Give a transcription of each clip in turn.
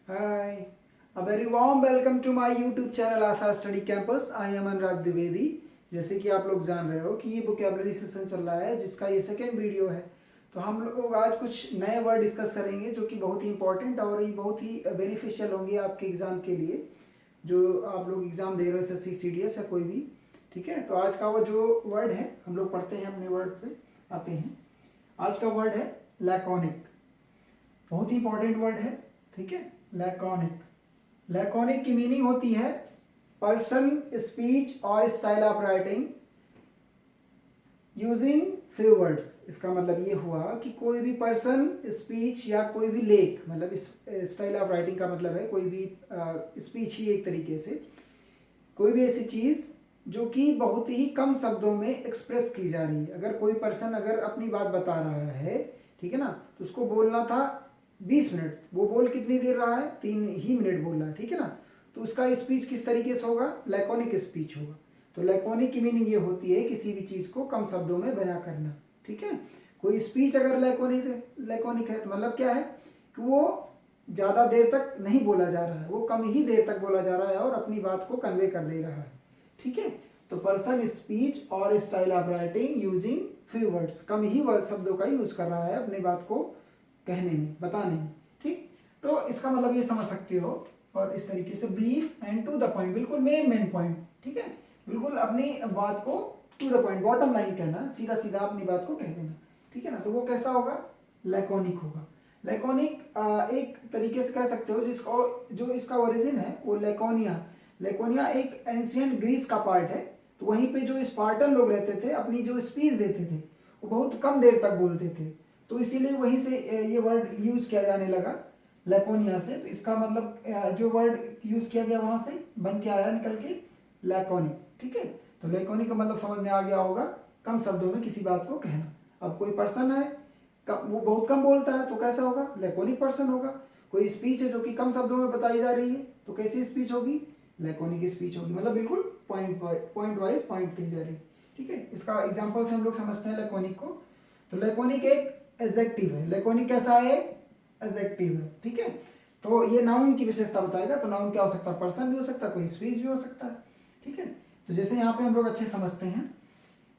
Hi, a very warm welcome to my YouTube channel Asha study campus. I am Anurag Dwivedi. जैसे कि आप लोग जान रहे हो कि ये वोकैबुलरी सेशन चल रहा है जिसका ये सेकेंड वीडियो है। तो हम लोग आज कुछ नए वर्ड डिस्कस करेंगे जो कि बहुत ही इंपॉर्टेंट और ये बहुत ही बेनिफिशियल होंगे आपके एग्ज़ाम के लिए, जो आप लोग एग्ज़ाम दे रहे हो SSC CDS या कोई भी। ठीक है, तो आज का वो जो वर्ड है हम लोग पढ़ते हैं, अपने वर्ड पे आते हैं। आज का वर्ड है लैकोनिक। बहुत ही इंपॉर्टेंट वर्ड है। ठीक है, लैकोनिक। लैकोनिक की मीनिंग होती है पर्सन, स्पीच और style of writing using few words. इसका मतलब ये हुआ कि कोई भी पर्सन, स्पीच या कोई भी लेख, मतलब स्टाइल ऑफ राइटिंग का मतलब है कोई भी स्पीच ही एक तरीके से, कोई भी ऐसी चीज़ जो कि बहुत ही कम शब्दों में एक्सप्रेस की जा रही है। अगर कोई पर्सन अगर अपनी बात बता रहा है, ठीक है ना, तो उसको बोलना था 20 मिनट, वो बोल कितनी देर रहा है, 3 ही मिनट बोल रहा है। ठीक है ना, तो उसका स्पीच किस तरीके से होगा, लैकोनिक स्पीच होगा। तो लैकोनिक की मीनिंग ये होती है किसी भी चीज़ को कम शब्दों में बयां करना। ठीक है, कोई स्पीच अगर लैकोनिक है तो मतलब क्या है कि वो ज़्यादा देर तक नहीं बोला जा रहा है, वो कम ही देर तक बोला जा रहा है और अपनी बात को कन्वे कर दे रहा है। ठीक है, तो पर्सन, स्पीच और style of writing using few words, come he word शब्दों का यूज कर रहा है अपनी बात को कहने में, बताने में। ठीक, तो इसका मतलब ये समझ सकते हो। और इस तरीके से brief and to the point, बिल्कुल मेन पॉइंट। ठीक है, बिल्कुल अपनी बात को to the point, bottom line कहना, सीधा सीधा अपनी बात को कह देना। ठीक है ना, तो वो कैसा होगा, लैकोनिक होगा। लैकोनिक एक तरीके से कह सकते हो जिसको, जो इसका ओरिजिन है वो लैकोनिया। लैकोनिया एक एंशियंट ग्रीस का पार्ट है। तो वहीं पे जो स्पार्टन लोग रहते थे, अपनी जो स्पीच देते थे वो बहुत कम देर तक बोलते थे, तो इसीलिए वहीं से ये वर्ड यूज किया जाने लगा, लैकोनिया से। तो इसका मतलब जो वर्ड यूज किया गया वहां से बन के आया निकल के लैकोनिक। ठीक है, तो लैकोनिक का मतलब समझ में आ गया होगा, कम शब्दों में किसी बात को कहना। अब कोई पर्सन है, वो बहुत कम बोलता है तो कैसा होगा, लैकोनिक पर्सन होगा। कोई स्पीच है जो कि कम शब्दों में बताई जा रही है तो कैसी स्पीच होगी, लैकोनिक स्पीच होगी। मतलब बिल्कुल पॉइंट वाइज पॉइंट कही जा रही है। ठीक है, इसका एग्जांपल से हम लोग समझते हैं लैकोनिक को। तो लैकोनिक एक एडजेक्टिव है। लैकोनिक कैसा है, एडजेक्टिव है। ठीक है, तो ये नाउन की विशेषता बताएगा। तो नाउन क्या हो सकता है, पर्सन भी हो सकता है, कोई स्पीच भी हो सकता है। ठीक है, तो जैसे यहाँ पे हम लोग अच्छे समझते हैं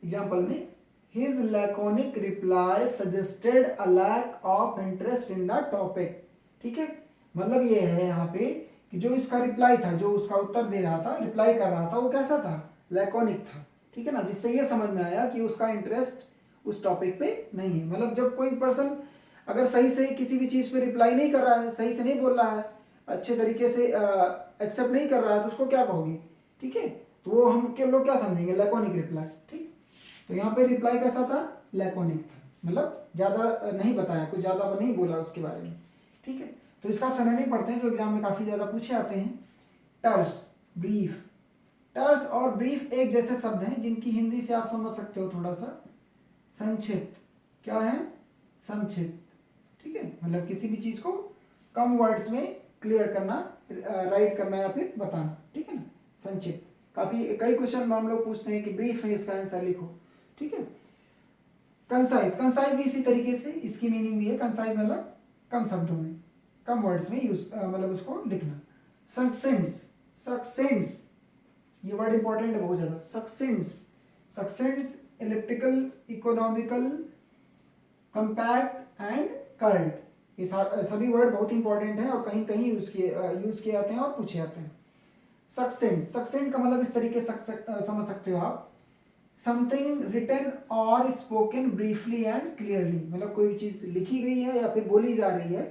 एग्जाम्पल में, his laconic reply suggested a lack of interest in the topic. ठीक है, मतलब ये है यहाँ पे कि जो इसका रिप्लाई था, जो उसका उत्तर दे रहा था, रिप्लाई कर रहा था, वो कैसा था, लैकोनिक था। ठीक है ना, जिससे ये समझ में आया कि उसका इंटरेस्ट उस टॉपिक पे नहीं है। मतलब जब कोई पर्सन अगर सही से किसी भी चीज़ पे रिप्लाई नहीं कर रहा है, सही से नहीं बोल रहा है, अच्छे तरीके से एक्सेप्ट नहीं कर रहा है, तो उसको क्या कहोगे। ठीक है, तो वो हम के लोग क्या समझेंगे, लैकोनिक रिप्लाई। ठीक, तो यहाँ पे रिप्लाई कैसा था, लैकोनिक था, मतलब ज़्यादा नहीं बताया, कुछ ज़्यादा नहीं बोला उसके बारे में। ठीक है, तो इसका सरणी पढ़ते हैं जो एग्जाम में काफ़ी ज़्यादा पूछे आते हैं। टर्स, ब्रीफ। टर्स और ब्रीफ एक जैसे शब्द हैं जिनकी हिंदी से आप समझ सकते हो थोड़ा सा, संक्षिप्त। क्या है, संक्षिप्त। ठीक है, मतलब किसी भी चीज़ को कम वर्ड्स में क्लियर करना, राइट करना या फिर बताना। ठीक है ना, संक्षिप्त। काफ़ी कई क्वेश्चन हम लोग पूछते हैं कि ब्रीफ है, इसका आंसर लिखो। ठीक है, कंसाइज, कंसाइज भी इसी तरीके से, इसकी मीनिंग भी है कंसाइज, मतलब कम शब्दों में, कम वर्ड्स में यूज, मतलब उसको लिखना। सक्सेंट्स, सक्सेंट्स, ये वर्ड इंपॉर्टेंट है बहुत ज़्यादा। Succinct, succinct elliptical, economical, compact and curled, ये सभी वर्ड बहुत इंपॉर्टेंट हैं और कहीं कहीं यूज किए जाते हैं और पूछे जाते हैं। सक्सेंट, सक्सेंट का मतलब इस तरीके से समझ सकते हो आप, समथिंग रिटन और स्पोकन ब्रीफली एंड क्लियरली। मतलब कोई चीज़ लिखी गई है या फिर बोली जा रही है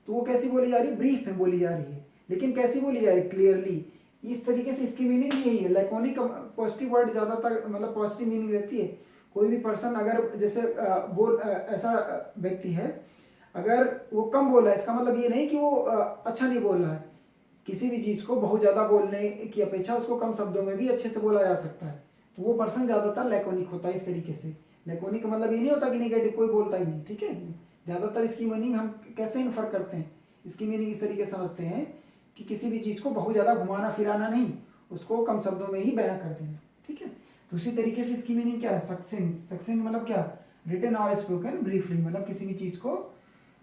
तो वो कैसी बोली जा रही है, ब्रीफ में बोली जा रही है, लेकिन कैसी बोली जा रही है, क्लियरली। इस तरीके से इसकी मीनिंग यही है। लैकोनिक पॉजिटिव वर्ड ज़्यादातर, मतलब पॉजिटिव मीनिंग रहती है। कोई भी पर्सन अगर जैसे ऐसा व्यक्ति है, अगर वो कम बोल रहा है, इसका मतलब ये नहीं कि वो अच्छा नहीं बोल रहा है। किसी भी चीज़ को बहुत ज़्यादा बोलने की अपेक्षा उसको कम शब्दों में भी अच्छे से बोला जा सकता है, तो वो पर्सन ज़्यादातर लैकोनिक होता है। इस तरीके से लैकोनिक का मतलब ये नहीं होता कि निगेटिव, कोई बोलता ही नहीं। ठीक है, ज़्यादातर इसकी मीनिंग हम कैसे इन्फर करते हैं, इसकी मीनिंग इस तरीके से समझते हैं कि किसी भी चीज़ को बहुत ज़्यादा घुमाना फिराना नहीं, उसको कम शब्दों में ही बयां कर देना। ठीक है, तो उसी तरीके से इसकी मीनिंग क्या है, सक्सेंट। सक्सेंट मतलब क्या, रिटन और स्पोकन ब्रीफली, मतलब किसी भी चीज़ को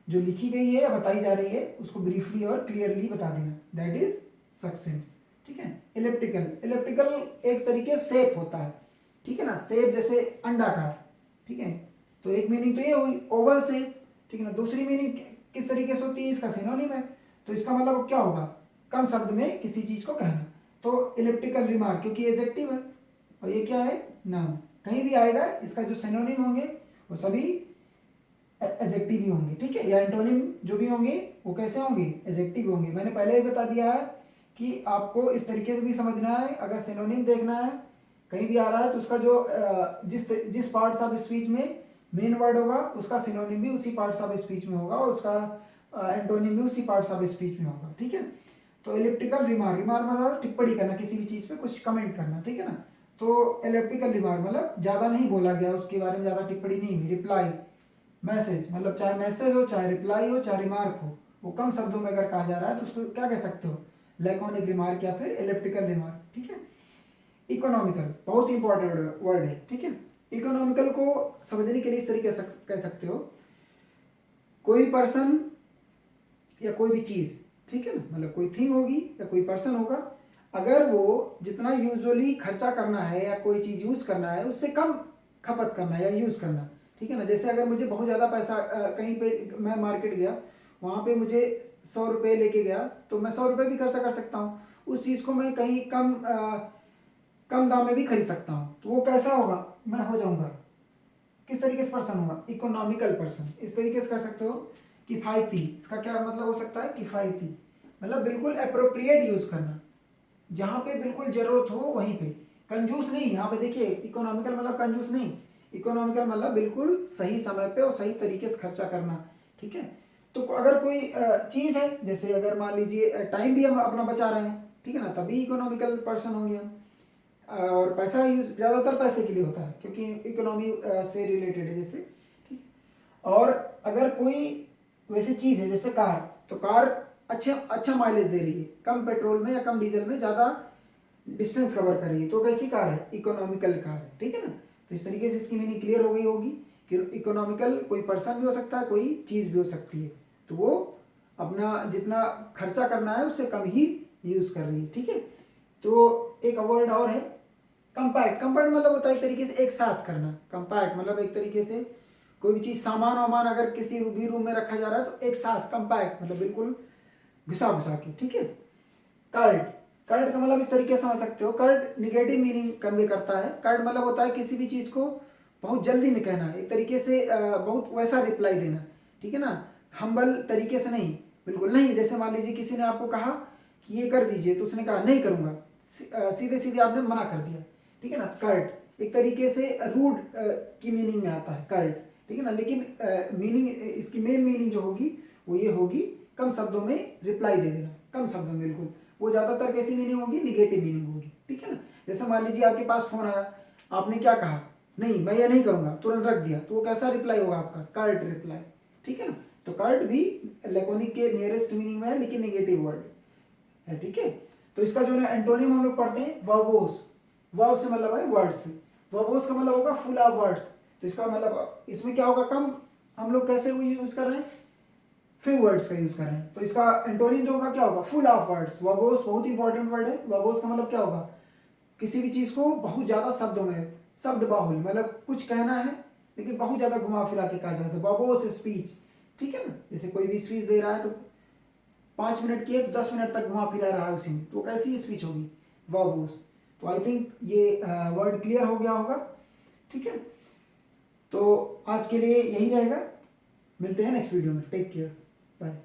जो लिखी गई है या बताई जा रही है उसको ब्रीफली और क्लियरली बता देना, दैट इज सक्सेंस। ठीक है। इलिप्टिकल, इलिप्टिकल एक तरीके शेप होता है, ठीक है ना, शेप जैसे अंडाकार। ठीक है, तो एक मीनिंग तो ये हुई ओवल शेप, ठीक है ना। दूसरी मीनिंग किस तरीके से होती है, इसका सिनोनिम है, तो इसका मतलब क्या होगा, कम शब्द में किसी चीज को कहना। तो इलिप्टिकल रिमार्क, क्योंकि एडजेक्टिव है और ये क्या है, नाउन, कहीं भी आएगा इसका जो सिनोनिम होंगे वो सभी एडजेक्टिव ही होंगे। ठीक है, या एंटोनिम जो भी होंगे वो कैसे होंगे, एडजेक्टिव होंगे। मैंने पहले ही बता दिया है कि आपको इस तरीके से भी समझना है, अगर सिनोनिम देखना है कहीं भी आ रहा है तो उसका जो जिस पार्ट्स ऑफ स्पीच में मेन वर्ड होगा उसका सिनोनिम भी उसी पार्ट्स ऑफ स्पीच में होगा और उसका एंटोनिम भी उसी पार्ट्स ऑफ स्पीच में होगा। ठीक है, तो इलिप्टिकल रिमार्क, रिमार्क मतलब टिप्पणी करना, किसी भी चीज पे कुछ कमेंट करना। ठीक है ना, तो इलिप्टिकल रिमार्क मतलब ज्यादा नहीं बोला गया, उसके बारे में ज्यादा टिप्पणी नहीं हुई। रिप्लाई, मैसेज मतलब चाहे मैसेज हो, चाहे रिप्लाई हो, चाहे रिमार्क हो, वो कम शब्दों में अगर कहा जा रहा है तो उसको क्या कह सकते हो, लैकोनिक रिमार्क या फिर इलिप्टिकल रिमार्क। ठीक है। इकोनॉमिकल बहुत इंपॉर्टेंट वर्ड है। ठीक है, इकोनॉमिकल को समझने के लिए इस तरीके से कह सकते हो, कोई पर्सन या कोई भी चीज, ठीक है ना, मतलब कोई थिंग होगी या कोई पर्सन होगा, अगर वो जितना यूजुअली खर्चा करना है या कोई चीज यूज करना है उससे कम खपत करना है या यूज करना। ठीक है ना, जैसे अगर मुझे बहुत ज़्यादा पैसा कहीं पे मैं मार्केट गया, वहाँ पे मुझे 100 रुपये लेके गया तो मैं 100 रुपये भी खर्चा कर सकता हूँ, उस चीज़ को मैं कहीं कम दाम में भी खरीद सकता हूँ। तो वो कैसा होगा, मैं हो जाऊँगा किस तरीके से पर्सन होगा, इकोनॉमिकल पर्सन। इस तरीके से कह सकते हो किफ़ायती, इसका क्या मतलब हो सकता है, किफ़ायती मतलब बिल्कुल अप्रोप्रिएट यूज़ करना, जहाँ पे बिल्कुल ज़रूरत हो वहीं पे, कंजूस नहीं। यहाँ पे देखिए इकोनॉमिकल मतलब कंजूस नहीं, इकोनॉमिकल मतलब बिल्कुल सही समय पे और सही तरीके से खर्चा करना। ठीक है, तो अगर कोई चीज़ है, जैसे अगर मान लीजिए टाइम भी हम अपना बचा रहे हैं, ठीक है ना, तभी इकोनॉमिकल पर्सन होंगे हम। और पैसा यूज ज़्यादातर पैसे के लिए होता है क्योंकि इकोनॉमी से रिलेटेड है जैसे। ठीक, और अगर कोई वैसी चीज़ है जैसे कार, तो कार अच्छा माइलेज दे रही है, कम पेट्रोल में या कम डीजल में ज़्यादा डिस्टेंस कवर कर रही है, तो कैसी कार है, इकोनॉमिकल कार है। ठीक है ना, तो इस तरीके से इसकी मीनिंग क्लियर हो गई होगी कि इकोनॉमिकल कोई पर्सन भी हो सकता है, कोई चीज़ भी हो सकती है, तो वो अपना जितना खर्चा करना है उससे कम ही यूज़ कर रही है। ठीक है, तो एक वर्ड और है कंपैक्ट। कंपैक्ट मतलब होता है एक तरीके से एक साथ करना, कंपैक्ट मतलब एक तरीके से कोई भी चीज़ सामान वामान अगर किसी भी रूम में रखा जा रहा है तो एक साथ, कंपैक्ट मतलब बिल्कुल घुसा घुसा के। ठीक है, कर्ड, कर्ड का मतलब इस तरीके से समझ सकते हो, कर्ड निगेटिव मीनिंग कन्वे करता है। कर्ड मतलब होता है किसी भी चीज़ को बहुत जल्दी में कहना, एक तरीके से बहुत वैसा रिप्लाई देना। ठीक है ना, हम्बल तरीके से नहीं, बिल्कुल नहीं। जैसे मान लीजिए किसी ने आपको कहा कि ये कर दीजिए तो उसने कहा नहीं करूँगा, सीधे सीधे आपने मना कर दिया। ठीक है ना, कर्ड एक तरीके से रूड की मीनिंग में आता है कर्ड। ठीक है ना, लेकिन मीनिंग इसकी मेन मीनिंग जो होगी वो ये होगी कम शब्दों में रिप्लाई दे देना, कम शब्दों में बिल्कुल। वो ज़्यादातर कैसी मीनिंग होगी, निगेटिव मीनिंग होगी। ठीक है ना, जैसे मान लीजिए आपके पास फोन आया, आपने क्या कहा, नहीं मैं ये नहीं करूँगा, तुरंत रख दिया, तो वो कैसा रिप्लाई होगा आपका, कर्ड रिप्लाई। ठीक है ना, तो कर्ड भी लैकोनिक के नियरेस्ट मीनिंग में है लेकिन निगेटिव वर्ड है। ठीक है, तो इसका जो है एंटोनिम हम लोग पढ़ते हैं वर्बोस, वर्ब से मतलब है वर्ड्स, वर्बोस का मतलब होगा फुल ऑफ वर्ड्स। तो इसका मतलब इसमें क्या होगा, कम, हम लोग कैसे वो यूज कर रहे हैं, फ्यू वर्ड्स का यूज कर रहे हैं, तो इसका एंटोनिम जो होगा क्या होगा, फुल ऑफ वर्ड्स। वर्बोस बहुत इंपॉर्टेंट वर्ड है, वर्बोस का मतलब क्या होगा, किसी भी चीज को बहुत ज्यादा शब्दों में, शब्द बाहुल मतलब कुछ कहना है लेकिन बहुत ज्यादा घुमा फिरा के कहा जाता है, वर्बोस स्पीच। ठीक है ना, जैसे कोई भी स्पीच दे रहा है तो 5 मिनट की है तो 10 मिनट तक घुमा फिरा रहा है उसी में, तो कैसी स्पीच होगी, वर्बोस। तो आई थिंक ये वर्ड क्लियर हो गया होगा। ठीक है, तो आज के लिए यही रहेगा, मिलते हैं नेक्स्ट वीडियो में, टेक केयर, बाय।